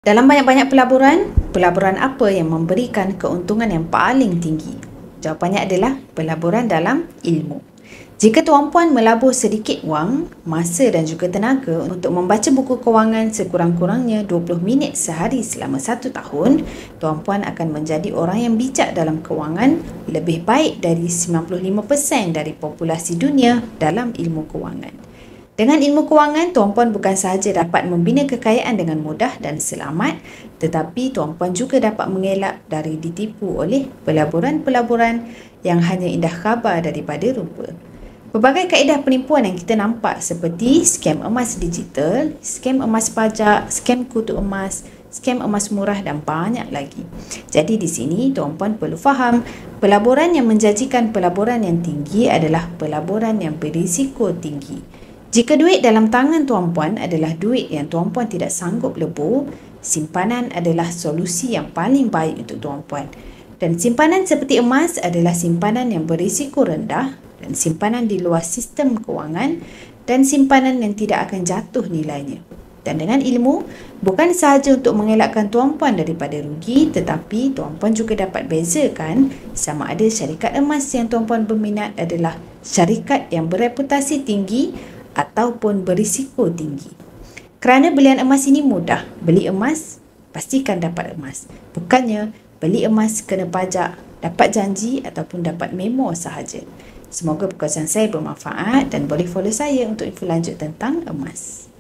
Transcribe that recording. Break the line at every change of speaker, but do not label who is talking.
Dalam banyak-banyak pelaburan, pelaburan apa yang memberikan keuntungan yang paling tinggi? Jawapannya adalah pelaburan dalam ilmu. Jika tuan-puan melabur sedikit wang, masa dan juga tenaga untuk membaca buku kewangan sekurang-kurangnya 20 minit sehari selama 1 tahun, tuan-puan akan menjadi orang yang bijak dalam kewangan lebih baik dari 95% dari populasi dunia dalam ilmu kewangan. Dengan ilmu kewangan, tuan-puan bukan sahaja dapat membina kekayaan dengan mudah dan selamat, tetapi tuan-puan juga dapat mengelak dari ditipu oleh pelaburan-pelaburan yang hanya indah khabar daripada rupa. Pelbagai kaedah penipuan yang kita nampak seperti scam emas digital, scam emas pajak, scam kutu emas, scam emas murah dan banyak lagi. Jadi di sini tuan-puan perlu faham, pelaburan yang menjanjikan pelaburan yang tinggi adalah pelaburan yang berisiko tinggi. Jika duit dalam tangan tuan-puan adalah duit yang tuan-puan tidak sanggup lebur, simpanan adalah solusi yang paling baik untuk tuan-puan. Dan simpanan seperti emas adalah simpanan yang berisiko rendah dan simpanan di luar sistem kewangan dan simpanan yang tidak akan jatuh nilainya. Dan dengan ilmu, bukan sahaja untuk mengelakkan tuan-puan daripada rugi, tetapi tuan-puan juga dapat bezakan sama ada syarikat emas yang tuan-puan berminat adalah syarikat yang bereputasi tinggi ataupun berisiko tinggi. Kerana belian emas ini mudah, beli emas, pastikan dapat emas. Bukannya beli emas kena pajak, dapat janji ataupun dapat memo sahaja. Semoga perkongsian saya bermanfaat dan boleh follow saya untuk info lanjut tentang emas.